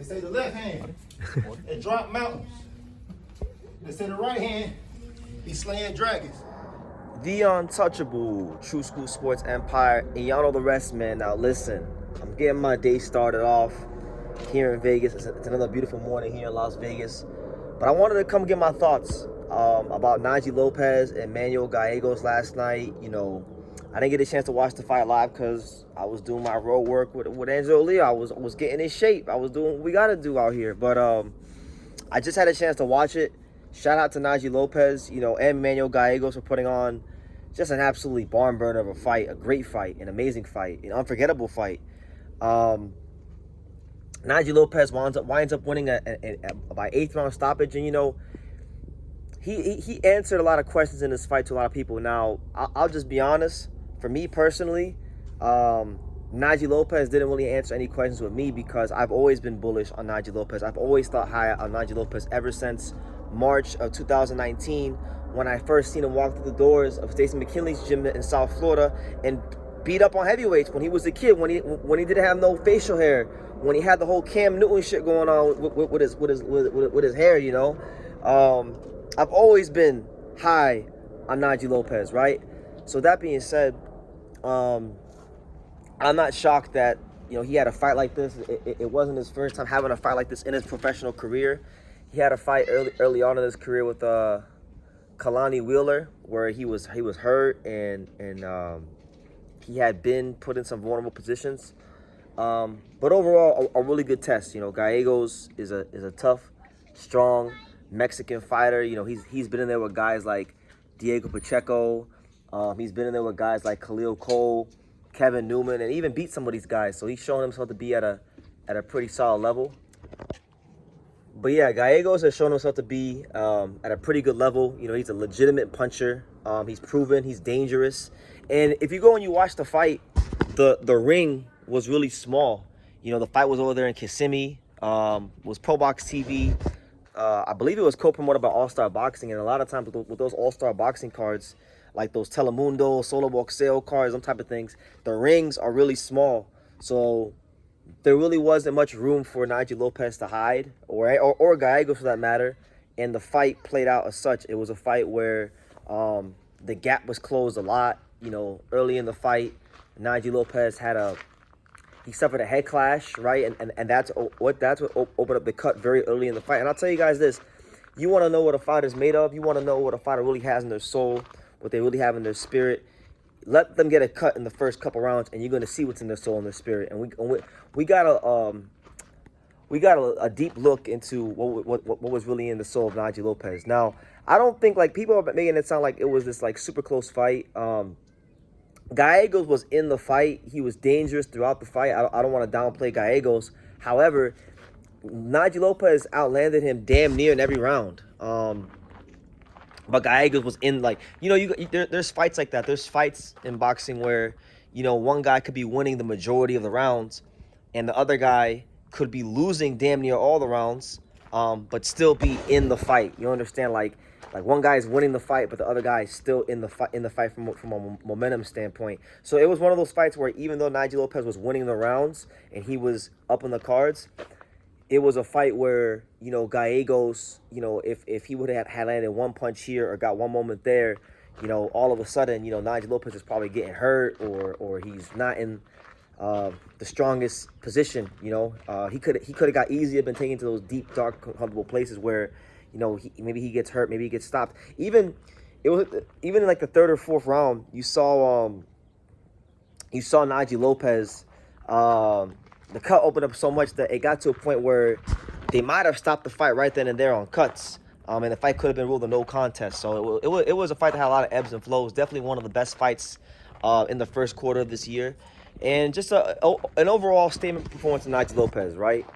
They say the left hand, it drop mountains. They say the right hand, be slaying dragons. The untouchable True School Sports Empire, and y'all know the rest, man. Now listen, I'm getting my day started off here in Vegas. It's another beautiful morning here in Las Vegas. But I wanted to come get my thoughts about Najee Lopez and Manuel Gallegos last night. You know, I didn't get a chance to watch the fight live because I was doing my road work with Angelo Lee. I was getting in shape. I was doing what we got to do out here. But I just had a chance to watch it. Shout out to Najee Lopez, you know, and Manuel Gallegos for putting on just an absolutely barn burner of a fight, a great fight, an amazing fight, an unforgettable fight. Najee Lopez winds up winning by 8th round stoppage, and you know, he answered a lot of questions in this fight to a lot of people. Now, I'll just be honest. For me personally, Najee Lopez didn't really answer any questions with me because I've always been bullish on Najee Lopez. I've always thought high on Najee Lopez ever since March of 2019 when I first seen him walk through the doors of Stacey McKinley's gym in South Florida and beat up on heavyweights when he was a kid, when he didn't have no facial hair, when he had the whole Cam Newton shit going on with his hair, you know. I've always been high on Najee Lopez, right? So that being said, I'm not shocked that, you know, he had a fight like this. It wasn't his first time having a fight like this in his professional career. He had a fight early on in his career with Kalani Wheeler, where he was hurt and he had been put in some vulnerable positions. But overall, a really good test. You know, Gallegos is a tough, strong Mexican fighter. You know, he's been in there with guys like Diego Pacheco. He's been in there with guys like Khalil Cole, Kevin Newman, and even beat some of these guys. So he's showing himself to be at a pretty solid level. But yeah, Gallegos has shown himself to be at a pretty good level. You know, he's a legitimate puncher. He's proven he's dangerous. And if you go and you watch the fight, the ring was really small. You know, the fight was over there in Kissimmee. Was Probox TV. I believe it was co-promoted by All Star Boxing. And a lot of times with those All Star Boxing cards, like those Telemundo, Solo Boxeo cards, them type of things, the rings are really small. So there really wasn't much room for Najee Lopez to hide, or Gallegos for that matter, and the fight played out as such. It was a fight where the gap was closed a lot. You know, early in the fight, Najee Lopez he suffered a head clash, right? And that's what opened up the cut very early in the fight. And I'll tell you guys this: you want to know what a fighter's made of, you want to know what a fighter really has in their soul, what they really have in their spirit. Let them get a cut in the first couple rounds, and you're going to see what's in their soul and their spirit. And we got a deep look into what was really in the soul of Najee Lopez. Now, I don't think, like, people are making it sound like it was this like super close fight. Gallegos was in the fight. He was dangerous throughout the fight. I don't want to downplay Gallegos. However, Najee Lopez outlanded him damn near in every round. But Gallegos was in, like, you know, there's fights like that. There's fights in boxing where, you know, one guy could be winning the majority of the rounds and the other guy could be losing damn near all the rounds, but still be in the fight. You understand? Like one guy is winning the fight, but the other guy is still in the fight from a momentum standpoint. So it was one of those fights where even though Najee Lopez was winning the rounds and he was up in the cards, it was a fight where, you know, Gallegos, you know, if he would have had landed one punch here or got one moment there, you know, all of a sudden, you know, Najee Lopez is probably getting hurt or he's not in the strongest position. You know, he could have got easier, been taken to those deep, dark, comfortable places where, you know, maybe he gets hurt, maybe he gets stopped. Even in like the third or fourth round, you saw Najee Lopez. The cut opened up so much that it got to a point where they might have stopped the fight right then and there on cuts. And the fight could have been ruled a no contest. So it was a fight that had a lot of ebbs and flows. Definitely one of the best fights in the first quarter of this year. And just an overall statement performance of Najee Lopez, right?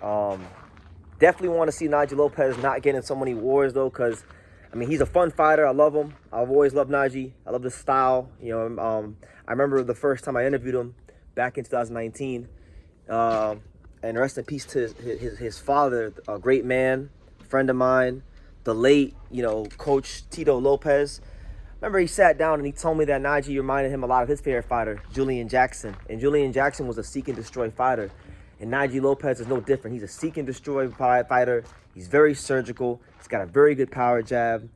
Definitely want to see Najee Lopez not get in so many wars, though, because, I mean, he's a fun fighter. I love him. I've always loved Najee. I love his style. You know, I remember the first time I interviewed him back in 2019. And rest in peace to his father, a great man, friend of mine, the late, you know, Coach Tito Lopez. Remember, he sat down and he told me that Najee reminded him a lot of his favorite fighter, Julian Jackson. And Julian Jackson was a seek and destroy fighter. And Najee Lopez is no different. He's a seek and destroy fighter. He's very surgical. He's got a very good power jab.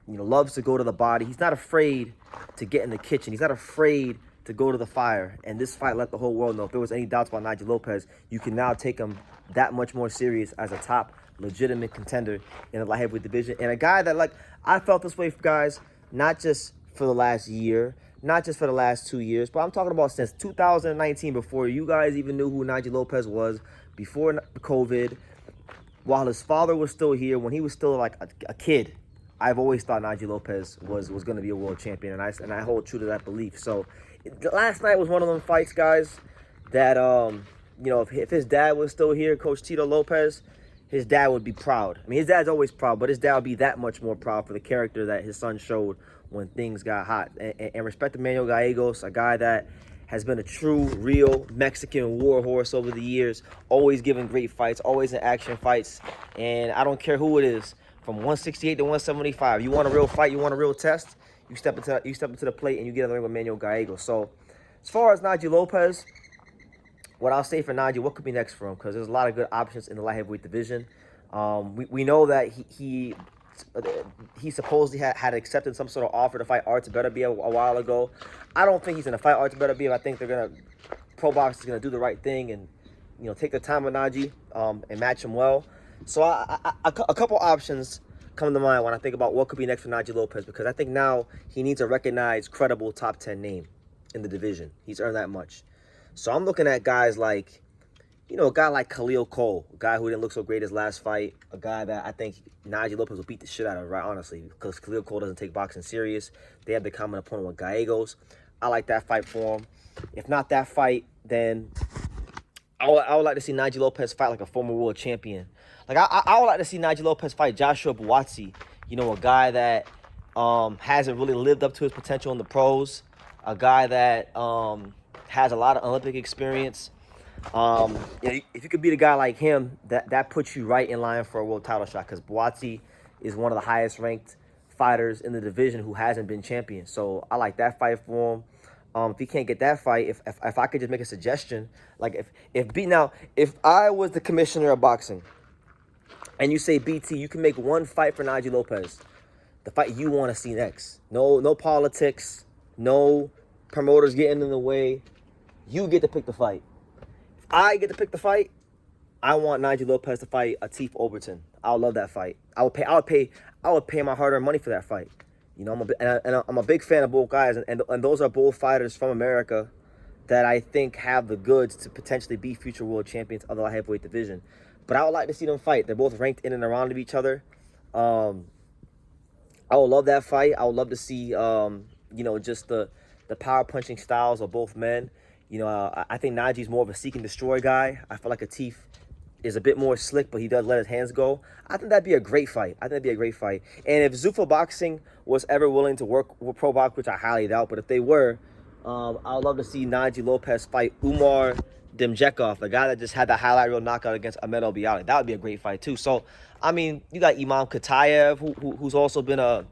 Loves to go to the body. He's not afraid to get in the kitchen. He's not afraid to go to the fire. And this fight let the whole world know if there was any doubts about Najee Lopez, you can now take him that much more serious as a top legitimate contender in the light heavyweight division. And a guy that, like, I felt this way, guys, not just for the last year, not just for the last 2 years, but I'm talking about since 2019, before you guys even knew who Najee Lopez was, before COVID, while his father was still here, when he was still like a kid. I've always thought Najee Lopez was going to be a world champion, and I hold true to that belief. So last night was one of them fights, guys, that if his dad was still here, Coach Tito Lopez, his dad would be proud. I mean, his dad's always proud, but his dad would be that much more proud for the character that his son showed when things got hot. And respect to Manuel Gallegos, a guy that has been a true, real Mexican war horse over the years, always giving great fights, always in action fights. And I don't care who it is, from 168 to 175. You want a real fight, you want a real test, you step into the plate and you get in the ring with Manuel Gallegos. So as far as Najee Lopez, what I'll say for Najee, what could be next for him? Because there's a lot of good options in the light heavyweight division. We know that he supposedly had accepted some sort of offer to fight Artur Beterbiev a while ago. I don't think he's going to fight Artur Beterbiev. I think Probox is going to do the right thing and take the time with Najee and match him well. So a couple options come to mind when I think about what could be next for Najee Lopez, because I think now he needs a recognized, credible top 10 name in the division. He's earned that much. So I'm looking at guys like, a guy like Khalil Cole, a guy who didn't look so great his last fight, a guy that I think Najee Lopez will beat the shit out of, right, honestly, because Khalil Cole doesn't take boxing serious. They have the common opponent with Gallegos. I like that fight for him. If not that fight, then I would like to see Najee Lopez fight like a former world champion. Like, I would like to see Najee Lopez fight Joshua Buatsi, a guy that hasn't really lived up to his potential in the pros, a guy that has a lot of Olympic experience. If you could beat a guy like him, that puts you right in line for a world title shot, because Buatsi is one of the highest ranked fighters in the division who hasn't been champion. So I like that fight for him. If he can't get that fight, if I could just make a suggestion, like if I was the commissioner of boxing and you say, BT, you can make one fight for Najee Lopez, the fight you want to see next. No politics, no promoters getting in the way. You get to pick the fight. If I get to pick the fight, I want Najee Lopez to fight Atif Overton. I would love that fight. I would pay my hard-earned money for that fight. I'm a big fan of both guys, and those are both fighters from America that I think have the goods to potentially be future world champions of the light heavyweight division. But I would like to see them fight. They're both ranked in and around of each other. I would love that fight. I would love to see, just the power punching styles of both men. I think Najee's more of a seek and destroy guy. I feel like Atif is a bit more slick, but he does let his hands go. I think that'd be a great fight. And if Zuffa Boxing was ever willing to work with Probox, which I highly doubt, but if they were, I would love to see Najee Lopez fight Umar Demjekov, the guy that just had that highlight reel knockout against Ahmed Albiali. That would be a great fight too. So, I mean, you got Imam Katayev, who's also been a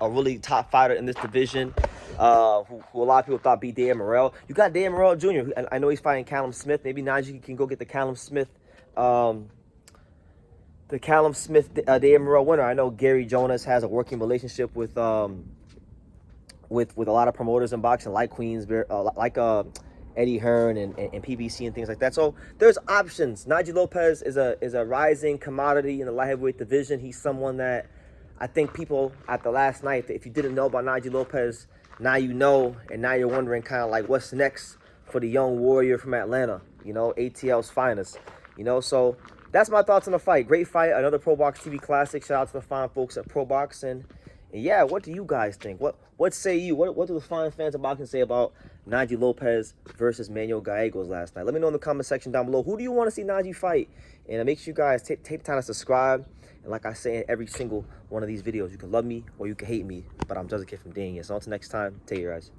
really top fighter in this division, who a lot of people thought beat Dan Morrell. You got Dan Morrell Jr. I know he's fighting Callum Smith. Maybe Najee can go get the Callum Smith Dan Morrell winner. I know Gary Jonas has a working relationship with a lot of promoters in boxing, like Eddie Hearn and PBC and things like that. So there's options. Najee Lopez is a rising commodity in the light heavyweight division. He's someone that I think people at the last night, if you didn't know about Najee Lopez, now you know, and now you're wondering kind of like what's next for the young warrior from Atlanta, ATL's finest. So that's my thoughts on the fight. Great fight, another Probox TV classic. Shout out to the fine folks at Probox. And yeah, what do you guys think? What say you? What do the fine fans of boxing say about Najee Lopez versus Manuel Gallegos last night? Let me know in the comment section down below. Who do you want to see Najee fight? And make sure you guys take time to subscribe. And like I say in every single one of these videos, you can love me or you can hate me, but I'm just a kid from Daniel. So until next time, take care, guys.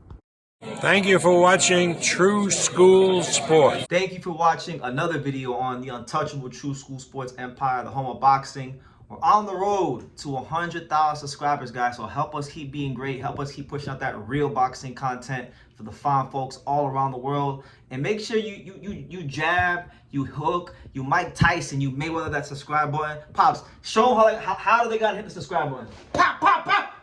Thank you for watching True School Sports. Thank you for watching another video on the untouchable True School Sports empire, the home of boxing. We're on the road to 100,000 subscribers, guys. So help us keep being great. Help us keep pushing out that real boxing content for the fine folks all around the world. And make sure you jab, you hook, you Mike Tyson, you Mayweather that subscribe button. Pops, show them how do they gotta hit the subscribe button. Pop, pop, pop.